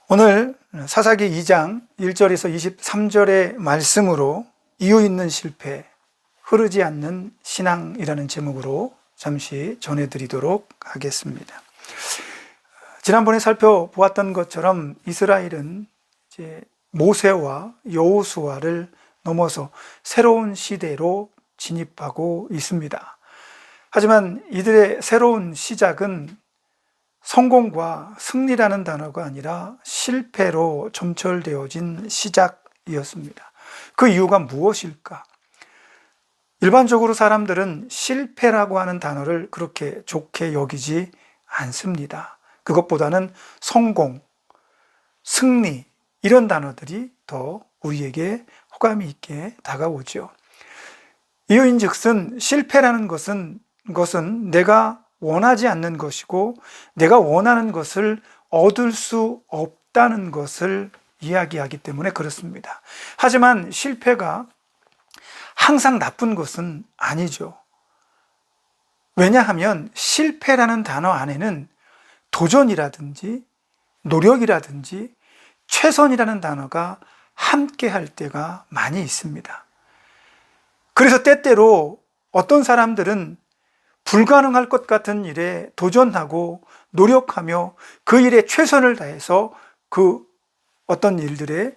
오늘 사사기 2장 1절에서 23절의 말씀으로 이유 있는 실패, 흐르지 않는 신앙이라는 제목으로 잠시 전해드리도록 하겠습니다. 지난번에 살펴보았던 것처럼 이스라엘은 이제 모세와 여호수아를 넘어서 새로운 시대로 진입하고 있습니다. 하지만 이들의 새로운 시작은 성공과 승리라는 단어가 아니라 실패로 점철되어진 시작이었습니다. 그 이유가 무엇일까? 일반적으로 사람들은 실패라고 하는 단어를 그렇게 좋게 여기지 않습니다. 그것보다는 성공, 승리 이런 단어들이 더 우리에게 호감이 있게 다가오죠. 이유인즉슨 실패라는 것은 내가 원하지 않는 것이고 내가 원하는 것을 얻을 수 없다는 것을 이야기하기 때문에 그렇습니다. 하지만 실패가 항상 나쁜 것은 아니죠. 왜냐하면 실패라는 단어 안에는 도전이라든지 노력이라든지 최선이라는 단어가 함께 할 때가 많이 있습니다. 그래서 때때로 어떤 사람들은 불가능할 것 같은 일에 도전하고 노력하며 그 일에 최선을 다해서 그 어떤 일들의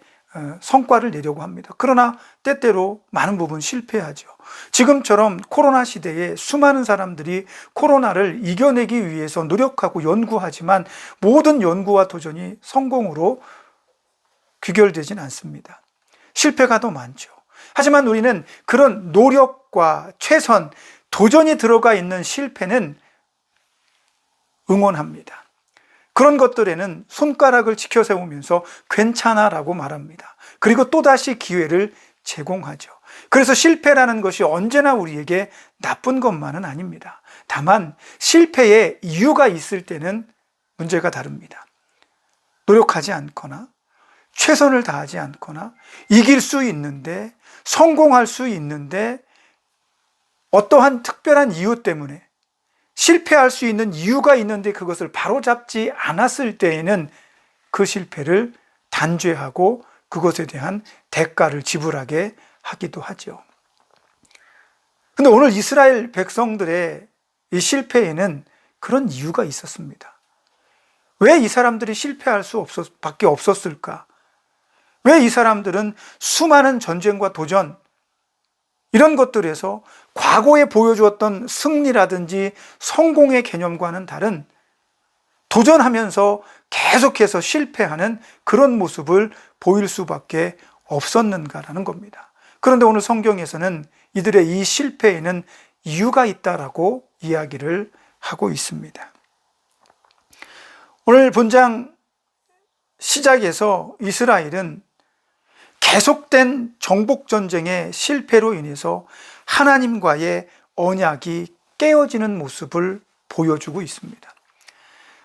성과를 내려고 합니다. 그러나 때때로 많은 부분 실패하죠. 지금처럼 코로나 시대에 수많은 사람들이 코로나를 이겨내기 위해서 노력하고 연구하지만 모든 연구와 도전이 성공으로 귀결되진 않습니다. 실패가 더 많죠. 하지만 우리는 그런 노력과 최선, 도전이 들어가 있는 실패는 응원합니다. 그런 것들에는 손가락을 치켜 세우면서 괜찮아라고 말합니다. 그리고 또다시 기회를 제공하죠. 그래서 실패라는 것이 언제나 우리에게 나쁜 것만은 아닙니다. 다만 실패에 이유가 있을 때는 문제가 다릅니다. 노력하지 않거나 최선을 다하지 않거나 이길 수 있는데 성공할 수 있는데 어떠한 특별한 이유 때문에 실패할 수 있는 이유가 있는데 그것을 바로잡지 않았을 때에는 그 실패를 단죄하고 그것에 대한 대가를 지불하게 하기도 하죠. 근데 오늘 이스라엘 백성들의 이 실패에는 그런 이유가 있었습니다. 왜 이 사람들이 실패할 밖에 없었을까? 왜 이 사람들은 수많은 전쟁과 도전 이런 것들에서 과거에 보여주었던 승리라든지 성공의 개념과는 다른 도전하면서 계속해서 실패하는 그런 모습을 보일 수밖에 없었는가라는 겁니다. 그런데 오늘 성경에서는 이들의 이 실패에는 이유가 있다라고 이야기를 하고 있습니다. 오늘 본장 시작에서 이스라엘은 계속된 정복전쟁의 실패로 인해서 하나님과의 언약이 깨어지는 모습을 보여주고 있습니다.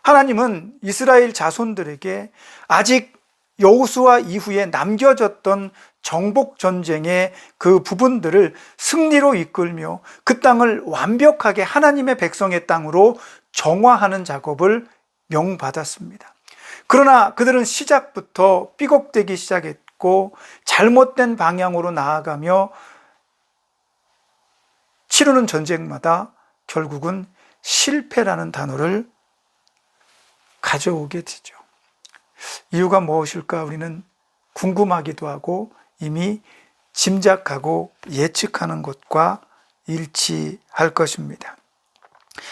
하나님은 이스라엘 자손들에게 아직 여호수아 이후에 남겨졌던 정복전쟁의 그 부분들을 승리로 이끌며 그 땅을 완벽하게 하나님의 백성의 땅으로 정화하는 작업을 명받았습니다. 그러나 그들은 시작부터 삐걱대기 시작했고 잘못된 방향으로 나아가며 치르는 전쟁마다 결국은 실패라는 단어를 가져오게 되죠. 이유가 무엇일까 우리는 궁금하기도 하고 이미 짐작하고 예측하는 것과 일치할 것입니다.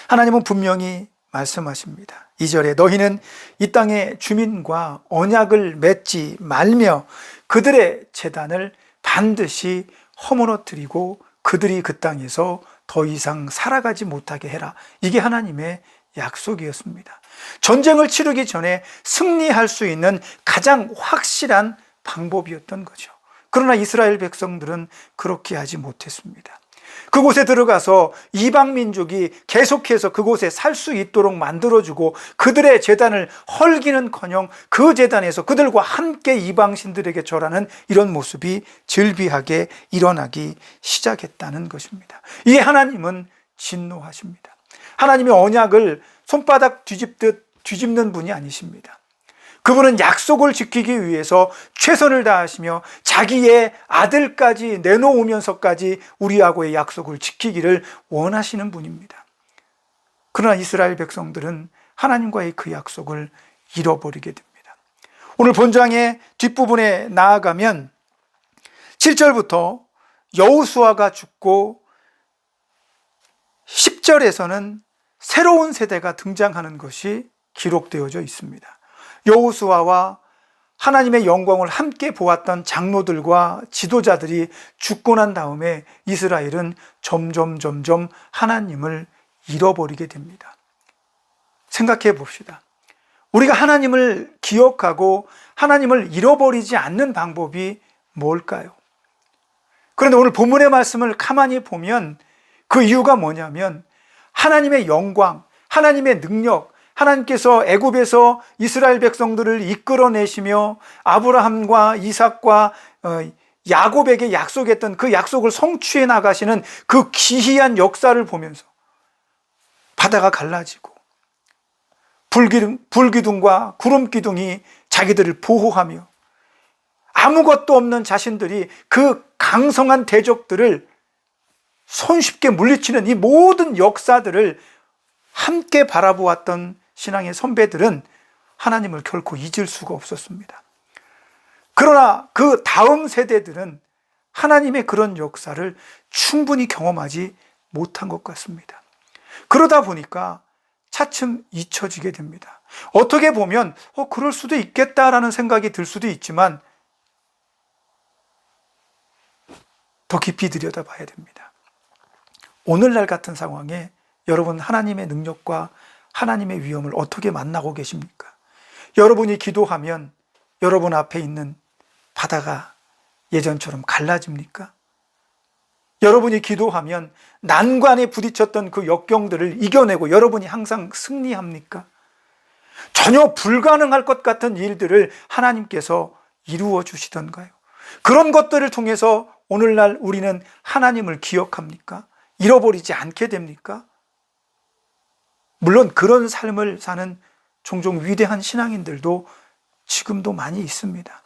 하나님은 분명히 말씀하십니다. 2절에 너희는 이 땅의 주민과 언약을 맺지 말며 그들의 제단을 반드시 허물어뜨리고 그들이 그 땅에서 더 이상 살아가지 못하게 해라. 이게 하나님의 약속이었습니다. 전쟁을 치르기 전에 승리할 수 있는 가장 확실한 방법이었던 거죠. 그러나 이스라엘 백성들은 그렇게 하지 못했습니다. 그곳에 들어가서 이방 민족이 계속해서 그곳에 살 수 있도록 만들어주고 그들의 제단을 헐기는커녕 그 제단에서 그들과 함께 이방 신들에게 절하는 이런 모습이 즐비하게 일어나기 시작했다는 것입니다. 이에 하나님은 진노하십니다. 하나님의 언약을 손바닥 뒤집듯 뒤집는 분이 아니십니다. 그분은 약속을 지키기 위해서 최선을 다하시며 자기의 아들까지 내놓으면서까지 우리하고의 약속을 지키기를 원하시는 분입니다. 그러나 이스라엘 백성들은 하나님과의 그 약속을 잃어버리게 됩니다. 오늘 본장의 뒷부분에 나아가면 7절부터 여호수아가 죽고 10절에서는 새로운 세대가 등장하는 것이 기록되어져 있습니다. 여호수아와 하나님의 영광을 함께 보았던 장로들과 지도자들이 죽고 난 다음에 이스라엘은 점점 하나님을 잃어버리게 됩니다. 생각해 봅시다. 우리가 하나님을 기억하고 하나님을 잃어버리지 않는 방법이 뭘까요? 그런데 오늘 본문의 말씀을 가만히 보면 그 이유가 뭐냐면 하나님의 영광, 하나님의 능력, 하나님께서 애굽에서 이스라엘 백성들을 이끌어내시며 아브라함과 이삭과 야곱에게 약속했던 그 약속을 성취해 나가시는 그 기이한 역사를 보면서 바다가 갈라지고 불기둥과 구름기둥이 자기들을 보호하며 아무것도 없는 자신들이 그 강성한 대적들을 손쉽게 물리치는 이 모든 역사들을 함께 바라보았던 신앙의 선배들은 하나님을 결코 잊을 수가 없었습니다. 그러나 그 다음 세대들은 하나님의 그런 역사를 충분히 경험하지 못한 것 같습니다. 그러다 보니까 차츰 잊혀지게 됩니다. 어떻게 보면 그럴 수도 있겠다라는 생각이 들 수도 있지만 더 깊이 들여다봐야 됩니다. 오늘날 같은 상황에 여러분 하나님의 능력과 하나님의 위엄을 어떻게 만나고 계십니까? 여러분이 기도하면 여러분 앞에 있는 바다가 예전처럼 갈라집니까? 여러분이 기도하면 난관에 부딪혔던 그 역경들을 이겨내고 여러분이 항상 승리합니까? 전혀 불가능할 것 같은 일들을 하나님께서 이루어 주시던가요? 그런 것들을 통해서 오늘날 우리는 하나님을 기억합니까? 잃어버리지 않게 됩니까? 물론 그런 삶을 사는 종종 위대한 신앙인들도 지금도 많이 있습니다.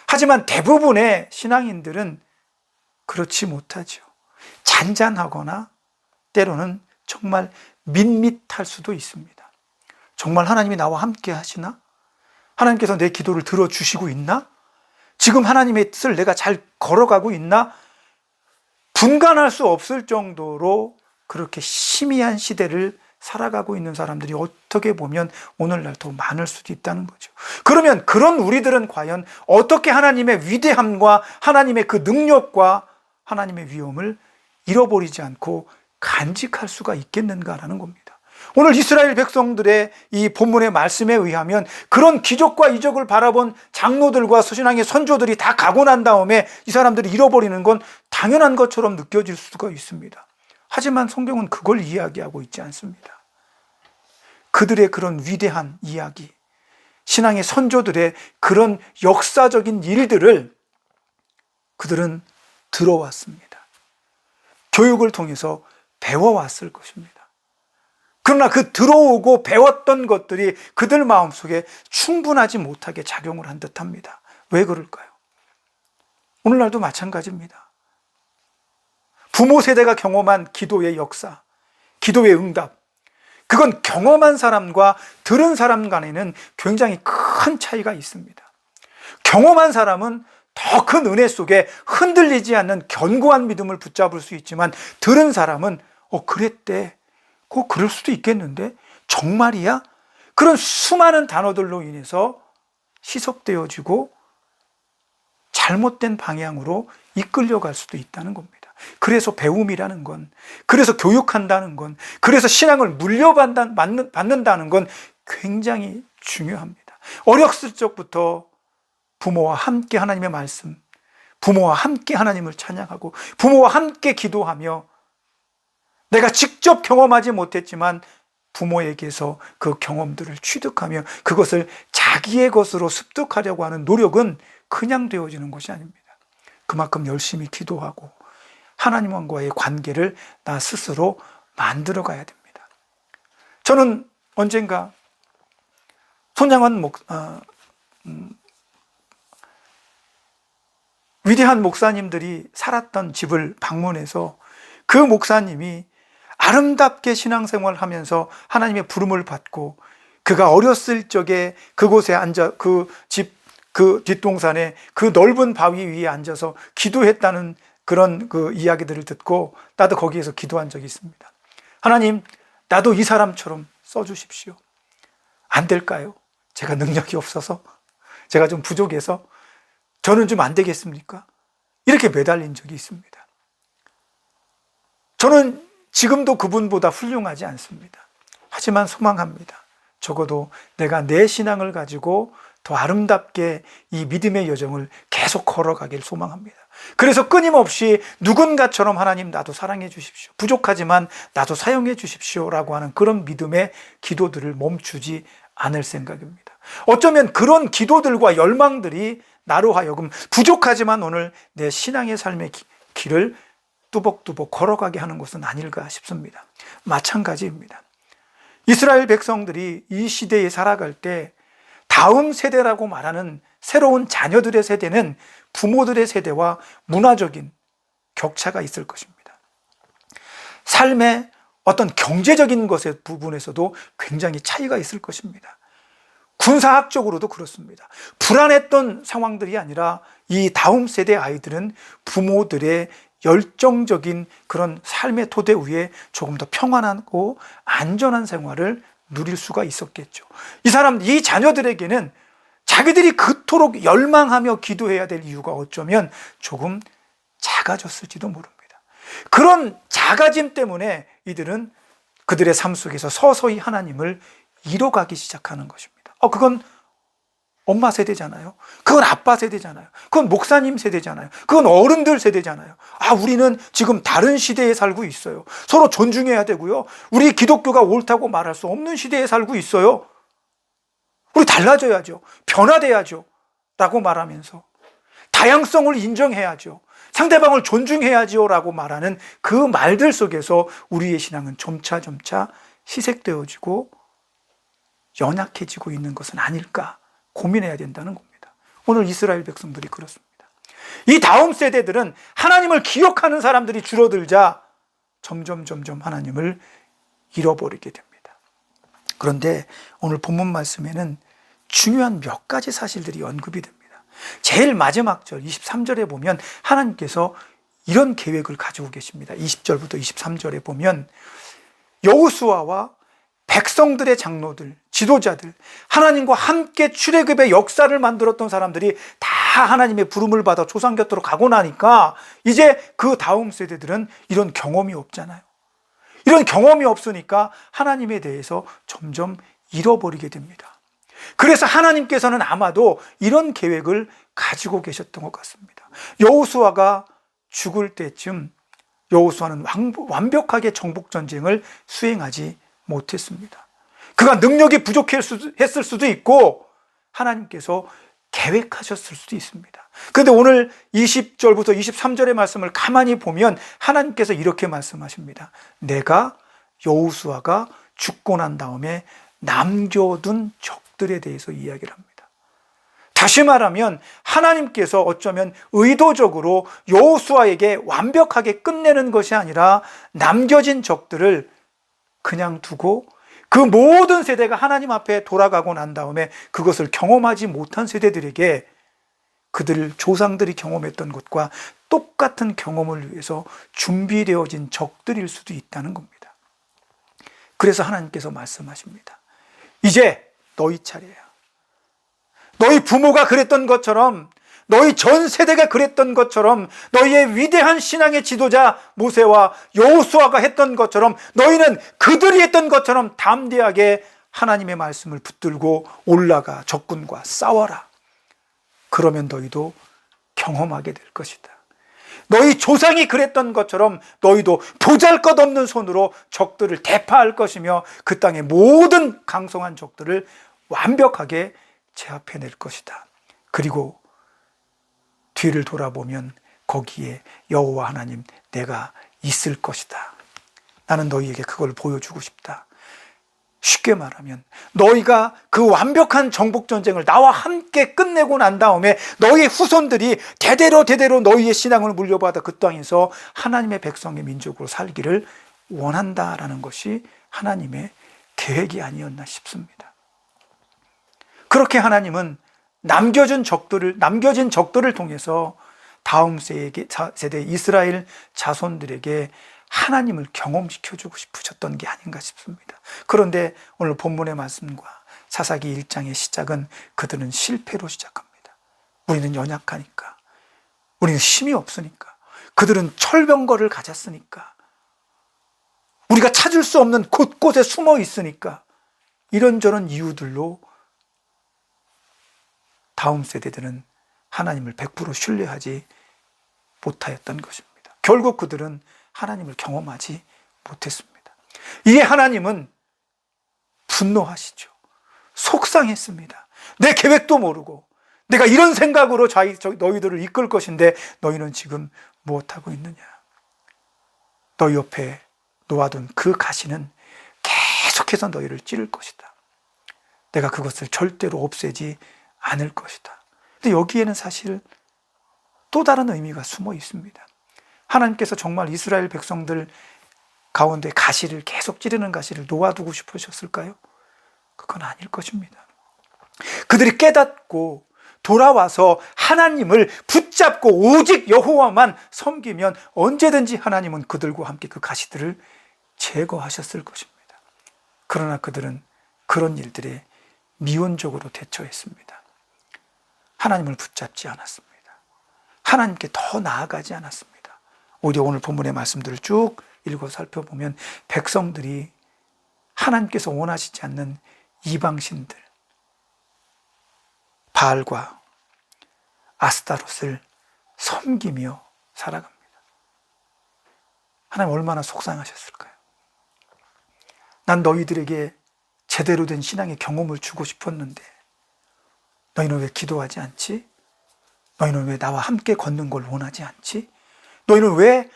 하지만 대부분의 신앙인들은 그렇지 못하죠. 잔잔하거나 때로는 정말 밋밋할 수도 있습니다. 정말 하나님이 나와 함께 하시나? 하나님께서 내 기도를 들어주시고 있나? 지금 하나님의 뜻을 내가 잘 걸어가고 있나? 분간할 수 없을 정도로 그렇게 희미한 시대를 살아가고 있는 사람들이 어떻게 보면 오늘날 더 많을 수도 있다는 거죠. 그러면 그런 우리들은 과연 어떻게 하나님의 위대함과 하나님의 그 능력과 하나님의 위엄을 잃어버리지 않고 간직할 수가 있겠는가라는 겁니다. 오늘 이스라엘 백성들의 이 본문의 말씀에 의하면 그런 기적과 이적을 바라본 장로들과 신앙의 선조들이 다 가고 난 다음에 이 사람들이 잃어버리는 건 당연한 것처럼 느껴질 수가 있습니다. 하지만 성경은 그걸 이야기하고 있지 않습니다. 그들의 그런 위대한 이야기, 신앙의 선조들의 그런 역사적인 일들을 그들은 들어왔습니다. 교육을 통해서 배워왔을 것입니다. 그러나 그 들어오고 배웠던 것들이 그들 마음속에 충분하지 못하게 작용을 한 듯합니다. 왜 그럴까요? 오늘날도 마찬가지입니다. 부모 세대가 경험한 기도의 역사, 기도의 응답, 그건 경험한 사람과 들은 사람 간에는 굉장히 큰 차이가 있습니다. 경험한 사람은 더 큰 은혜 속에 흔들리지 않는 견고한 믿음을 붙잡을 수 있지만 들은 사람은 그랬대, 그럴 수도 있겠는데 정말이야? 그런 수많은 단어들로 인해서 희석되어지고 잘못된 방향으로 이끌려갈 수도 있다는 겁니다. 그래서 배움이라는 건, 그래서 교육한다는 건, 그래서 신앙을 물려받는다는 건 굉장히 중요합니다. 어렸을 적부터 부모와 함께 하나님의 말씀, 부모와 함께 하나님을 찬양하고 부모와 함께 기도하며 내가 직접 경험하지 못했지만 부모에게서 그 경험들을 취득하며 그것을 자기의 것으로 습득하려고 하는 노력은 그냥 되어지는 것이 아닙니다. 그만큼 열심히 기도하고 하나님과의 관계를 나 스스로 만들어 가야 됩니다. 저는 언젠가 손양원 위대한 목사님들이 살았던 집을 방문해서 그 목사님이 아름답게 신앙생활을 하면서 하나님의 부름을 받고 그가 어렸을 적에 그곳에 앉아 그 집 그 뒷동산에 그 넓은 바위 위에 앉아서 기도했다는 그런 그 이야기들을 듣고 나도 거기에서 기도한 적이 있습니다. 하나님, 나도 이 사람처럼 써주십시오. 안 될까요? 제가 능력이 없어서, 제가 좀 부족해서 저는 좀 안 되겠습니까? 이렇게 매달린 적이 있습니다. 저는 지금도 그분보다 훌륭하지 않습니다. 하지만 소망합니다. 적어도 내가 내 신앙을 가지고 더 아름답게 이 믿음의 여정을 계속 걸어가길 소망합니다. 그래서 끊임없이 누군가처럼 하나님 나도 사랑해 주십시오. 부족하지만 나도 사용해 주십시오. 라고 하는 그런 믿음의 기도들을 멈추지 않을 생각입니다. 어쩌면 그런 기도들과 열망들이 나로 하여금 부족하지만 오늘 내 신앙의 삶의 길을 뚜벅뚜벅 걸어가게 하는 것은 아닐까 싶습니다. 마찬가지입니다. 이스라엘 백성들이 이 시대에 살아갈 때 다음 세대라고 말하는 새로운 자녀들의 세대는 부모들의 세대와 문화적인 격차가 있을 것입니다. 삶의 어떤 경제적인 것의 부분에서도 굉장히 차이가 있을 것입니다. 군사학적으로도 그렇습니다. 불안했던 상황들이 아니라 이 다음 세대 아이들은 부모들의 열정적인 그런 삶의 토대 위에 조금 더 평안하고 안전한 생활을 누릴 수가 있었겠죠. 이 자녀들에게는 자기들이 그토록 열망하며 기도해야 될 이유가 어쩌면 조금 작아졌을지도 모릅니다. 그런 작아짐 때문에 이들은 그들의 삶 속에서 서서히 하나님을 잃어가기 시작하는 것입니다. 그건 엄마 세대잖아요. 그건 아빠 세대잖아요. 그건 목사님 세대잖아요. 그건 어른들 세대잖아요. 우리는 지금 다른 시대에 살고 있어요. 서로 존중해야 되고요. 우리 기독교가 옳다고 말할 수 없는 시대에 살고 있어요. 우리 달라져야죠. 변화돼야죠. 라고 말하면서 다양성을 인정해야죠. 상대방을 존중해야죠. 라고 말하는 그 말들 속에서 우리의 신앙은 점차 희색되어지고 연약해지고 있는 것은 아닐까 고민해야 된다는 겁니다. 오늘 이스라엘 백성들이 그렇습니다. 이 다음 세대들은 하나님을 기억하는 사람들이 줄어들자 점점 하나님을 잃어버리게 됩니다. 그런데 오늘 본문 말씀에는 중요한 몇 가지 사실들이 언급이 됩니다. 제일 마지막 절 23절에 보면 하나님께서 이런 계획을 가지고 계십니다. 20절부터 23절에 보면 여호수아와 백성들의 장로들, 지도자들, 하나님과 함께 출애굽의 역사를 만들었던 사람들이 다 하나님의 부름을 받아 조상 곁으로 가고 나니까 이제 그 다음 세대들은 이런 경험이 없잖아요. 이런 경험이 없으니까 하나님에 대해서 점점 잃어버리게 됩니다. 그래서 하나님께서는 아마도 이런 계획을 가지고 계셨던 것 같습니다. 여호수아가 죽을 때쯤 여호수아는 완벽하게 정복전쟁을 수행하지 못했습니다. 그가 능력이 부족했을 수도 있고 하나님께서 계획하셨을 수도 있습니다. 그런데 오늘 20절부터 23절의 말씀을 가만히 보면 하나님께서 이렇게 말씀하십니다. 내가 여호수아가 죽고 난 다음에 남겨둔 적들에 대해서 이야기를 합니다. 다시 말하면 하나님께서 어쩌면 의도적으로 여호수아에게 완벽하게 끝내는 것이 아니라 남겨진 적들을 그냥 두고 그 모든 세대가 하나님 앞에 돌아가고 난 다음에 그것을 경험하지 못한 세대들에게 그들 조상들이 경험했던 것과 똑같은 경험을 위해서 준비되어진 적들일 수도 있다는 겁니다. 그래서 하나님께서 말씀하십니다. 이제 너희 차례야. 너희 부모가 그랬던 것처럼, 너희 전 세대가 그랬던 것처럼, 너희의 위대한 신앙의 지도자 모세와 여호수아가 했던 것처럼, 너희는 그들이 했던 것처럼 담대하게 하나님의 말씀을 붙들고 올라가 적군과 싸워라. 그러면 너희도 경험하게 될 것이다. 너희 조상이 그랬던 것처럼 너희도 보잘것없는 손으로 적들을 대파할 것이며 그 땅의 모든 강성한 적들을 완벽하게 제압해낼 것이다. 그리고 뒤를 돌아보면 거기에 여호와 하나님 내가 있을 것이다. 나는 너희에게 그걸 보여주고 싶다. 쉽게 말하면 너희가 그 완벽한 정복전쟁을 나와 함께 끝내고 난 다음에 너희 후손들이 대대로 너희의 신앙을 물려받아 그 땅에서 하나님의 백성의 민족으로 살기를 원한다라는 것이 하나님의 계획이 아니었나 싶습니다. 그렇게 하나님은 남겨진 적들을 통해서 다음 세대 이스라엘 자손들에게 하나님을 경험시켜주고 싶으셨던 게 아닌가 싶습니다. 그런데 오늘 본문의 말씀과 사사기 1장의 시작은 그들은 실패로 시작합니다. 우리는 연약하니까, 우리는 힘이 없으니까, 그들은 철병거를 가졌으니까, 우리가 찾을 수 없는 곳곳에 숨어 있으니까, 이런저런 이유들로 다음 세대들은 하나님을 100% 신뢰하지 못하였던 것입니다. 결국 그들은 하나님을 경험하지 못했습니다. 이에 하나님은 분노하시죠. 속상했습니다. 내 계획도 모르고 내가 이런 생각으로 너희들을 이끌 것인데 너희는 지금 무엇하고 있느냐. 너희 옆에 놓아둔 그 가시는 계속해서 너희를 찌를 것이다. 내가 그것을 절대로 없애지 않을 것이다. 근데 여기에는 사실 또 다른 의미가 숨어 있습니다. 하나님께서 정말 이스라엘 백성들 가운데 가시를 계속 찌르는 가시를 놓아두고 싶으셨을까요? 그건 아닐 것입니다. 그들이 깨닫고 돌아와서 하나님을 붙잡고 오직 여호와만 섬기면 언제든지 하나님은 그들과 함께 그 가시들을 제거하셨을 것입니다. 그러나 그들은 그런 일들에 미온적으로 대처했습니다. 하나님을 붙잡지 않았습니다. 하나님께 더 나아가지 않았습니다. 오히려 오늘 본문의 말씀들을 쭉 읽어 살펴보면 백성들이 하나님께서 원하시지 않는 이방신들, 바알과 아스타롯을 섬기며 살아갑니다. 하나님 얼마나 속상하셨을까요? 난 너희들에게 제대로 된 신앙의 경험을 주고 싶었는데 너희는 왜 기도하지 않지? 너희는 왜 나와 함께 걷는 걸 원하지 않지? 너희는 왜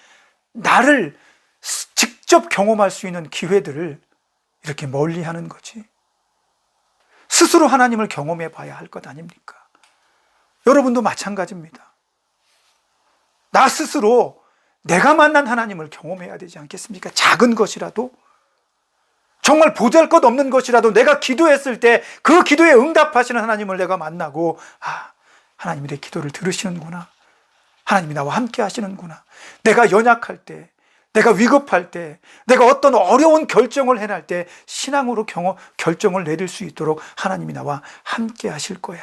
나를 직접 경험할 수 있는 기회들을 이렇게 멀리 하는 거지? 스스로 하나님을 경험해 봐야 할 것 아닙니까? 여러분도 마찬가지입니다. 나 스스로 내가 만난 하나님을 경험해야 되지 않겠습니까? 작은 것이라도, 정말 보잘것없는 것이라도 내가 기도했을 때 그 기도에 응답하시는 하나님을 내가 만나고, 하나님이 내 기도를 들으시는구나. 하나님이 나와 함께 하시는구나. 내가 연약할 때, 내가 위급할 때, 내가 어떤 어려운 결정을 해낼 때 신앙으로 결정을 내릴 수 있도록 하나님이 나와 함께 하실 거야.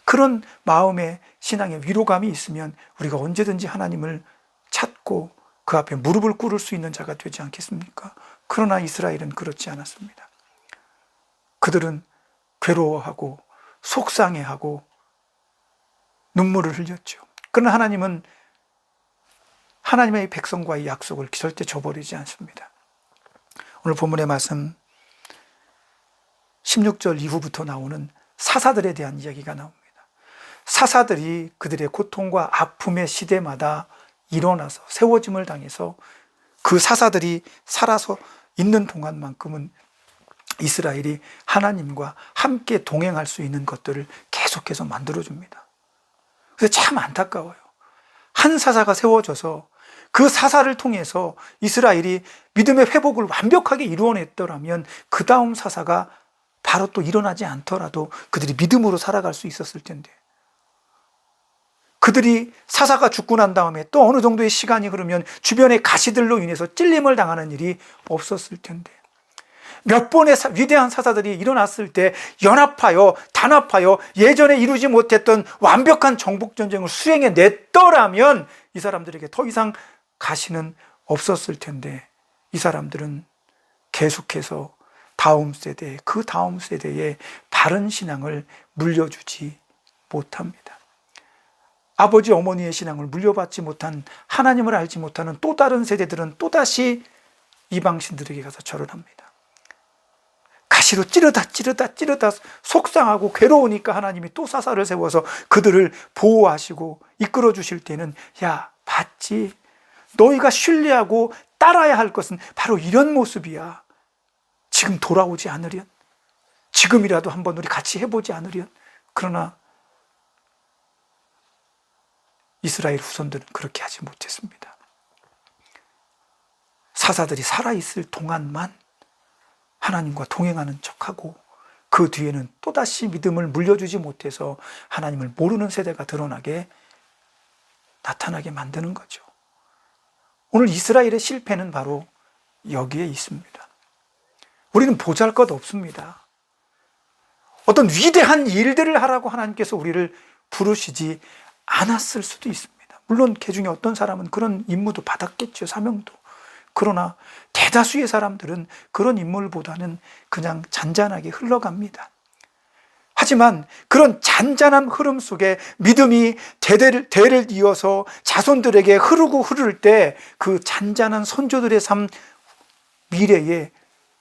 그런 마음의 신앙의 위로감이 있으면 우리가 언제든지 하나님을 찾고 그 앞에 무릎을 꿇을 수 있는 자가 되지 않겠습니까? 그러나 이스라엘은 그렇지 않았습니다. 그들은 괴로워하고 속상해하고 눈물을 흘렸죠. 그러나 하나님은 하나님의 백성과의 약속을 절대 저버리지 않습니다. 오늘 본문의 말씀 16절 이후부터 나오는 사사들에 대한 이야기가 나옵니다. 사사들이 그들의 고통과 아픔의 시대마다 일어나서 세워짐을 당해서 그 사사들이 살아서 있는 동안만큼은 이스라엘이 하나님과 함께 동행할 수 있는 것들을 계속해서 만들어줍니다. 그래서 참 안타까워요. 한 사사가 세워져서 그 사사를 통해서 이스라엘이 믿음의 회복을 완벽하게 이루어냈더라면 그 다음 사사가 바로 또 일어나지 않더라도 그들이 믿음으로 살아갈 수 있었을 텐데, 그들이 사사가 죽고 난 다음에 또 어느 정도의 시간이 흐르면 주변의 가시들로 인해서 찔림을 당하는 일이 없었을 텐데, 몇 번의 위대한 사사들이 일어났을 때 연합하여 단합하여 예전에 이루지 못했던 완벽한 정복전쟁을 수행해냈더라면 이 사람들에게 더 이상 가시는 없었을 텐데, 이 사람들은 계속해서 다음 세대, 그 다음 세대에 바른 신앙을 물려주지 못합니다. 아버지 어머니의 신앙을 물려받지 못한, 하나님을 알지 못하는 또 다른 세대들은 또다시 이방신들에게 가서 절을 합니다. 가시로 찌르다 속상하고 괴로우니까 하나님이 또 사사를 세워서 그들을 보호하시고 이끌어 주실 때는, 야, 봤지? 너희가 신뢰하고 따라야 할 것은 바로 이런 모습이야. 지금 돌아오지 않으련, 지금이라도 한번 우리 같이 해보지 않으련. 그러나 이스라엘 후손들은 그렇게 하지 못했습니다. 사사들이 살아있을 동안만 하나님과 동행하는 척하고 그 뒤에는 또다시 믿음을 물려주지 못해서 하나님을 모르는 세대가 나타나게 만드는 거죠. 오늘 이스라엘의 실패는 바로 여기에 있습니다. 우리는 보잘것 없습니다. 어떤 위대한 일들을 하라고 하나님께서 우리를 부르시지 않았을 수도 있습니다. 물론 그 중에 어떤 사람은 그런 임무도 받았겠죠, 사명도. 그러나 대다수의 사람들은 그런 인물보다는 그냥 잔잔하게 흘러갑니다. 하지만 그런 잔잔한 흐름 속에 믿음이 대를 이어서 자손들에게 흐르고 흐를 때 그 잔잔한 선조들의 삶 미래에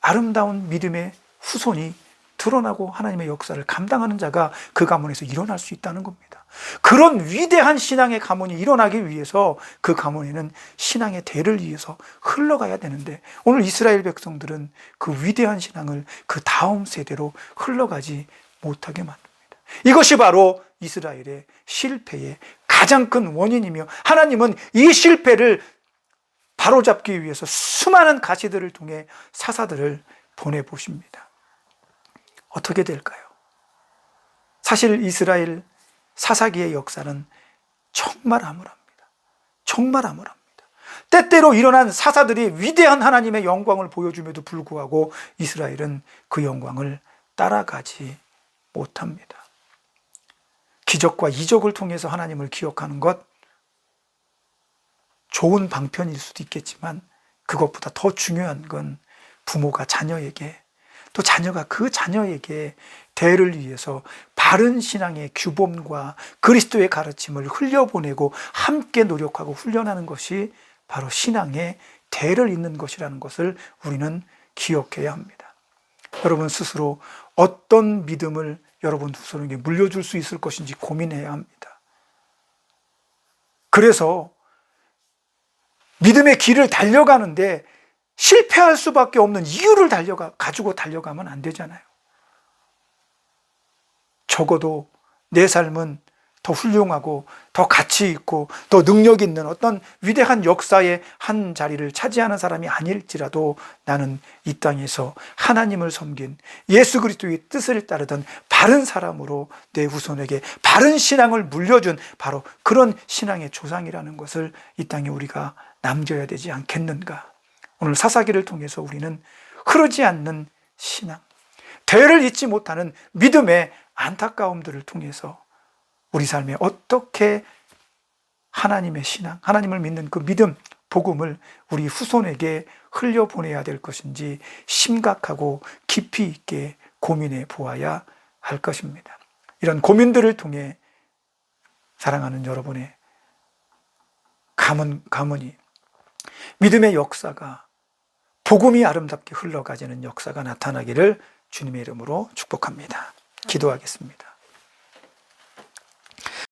아름다운 믿음의 후손이 드러나고 하나님의 역사를 감당하는 자가 그 가문에서 일어날 수 있다는 겁니다. 그런 위대한 신앙의 가문이 일어나기 위해서 그 가문에는 신앙의 대를 이어서 흘러가야 되는데 오늘 이스라엘 백성들은 그 위대한 신앙을 그 다음 세대로 흘러가지 못하게 만듭니다. 이것이 바로 이스라엘의 실패의 가장 큰 원인이며 하나님은 이 실패를 바로잡기 위해서 수많은 가시들을 통해 사사들을 보내보십니다. 어떻게 될까요? 사실 이스라엘 사사기의 역사는 정말 암울합니다. 정말 암울합니다. 때때로 일어난 사사들이 위대한 하나님의 영광을 보여줌에도 불구하고 이스라엘은 그 영광을 따라가지 못합니다. 기적과 이적을 통해서 하나님을 기억하는 것 좋은 방편일 수도 있겠지만 그것보다 더 중요한 건 부모가 자녀에게 또 자녀가 그 자녀에게 대를 위해서 바른 신앙의 규범과 그리스도의 가르침을 흘려보내고 함께 노력하고 훈련하는 것이 바로 신앙의 대를 잇는 것이라는 것을 우리는 기억해야 합니다. 여러분 스스로 어떤 믿음을 여러분 후손에게 물려줄 수 있을 것인지 고민해야 합니다. 그래서 믿음의 길을 달려가는데 실패할 수밖에 없는 이유를 가지고 달려가면 안 되잖아요. 적어도 내 삶은 더 훌륭하고 더 가치 있고 더 능력 있는 어떤 위대한 역사의 한 자리를 차지하는 사람이 아닐지라도 나는 이 땅에서 하나님을 섬긴 예수 그리스도의 뜻을 따르던 바른 사람으로 내 후손에게 바른 신앙을 물려준 바로 그런 신앙의 조상이라는 것을 이 땅에 우리가 남겨야 되지 않겠는가. 오늘 사사기를 통해서 우리는 흐르지 않는 신앙, 대를 잇지 못하는 믿음의 안타까움들을 통해서 우리 삶에 어떻게 하나님의 신앙, 하나님을 믿는 그 믿음, 복음을 우리 후손에게 흘려보내야 될 것인지 심각하고 깊이 있게 고민해 보아야 할 것입니다. 이런 고민들을 통해 사랑하는 여러분의 가문이 믿음의 역사가 복음이 아름답게 흘러가지는 역사가 나타나기를 주님의 이름으로 축복합니다. 기도하겠습니다.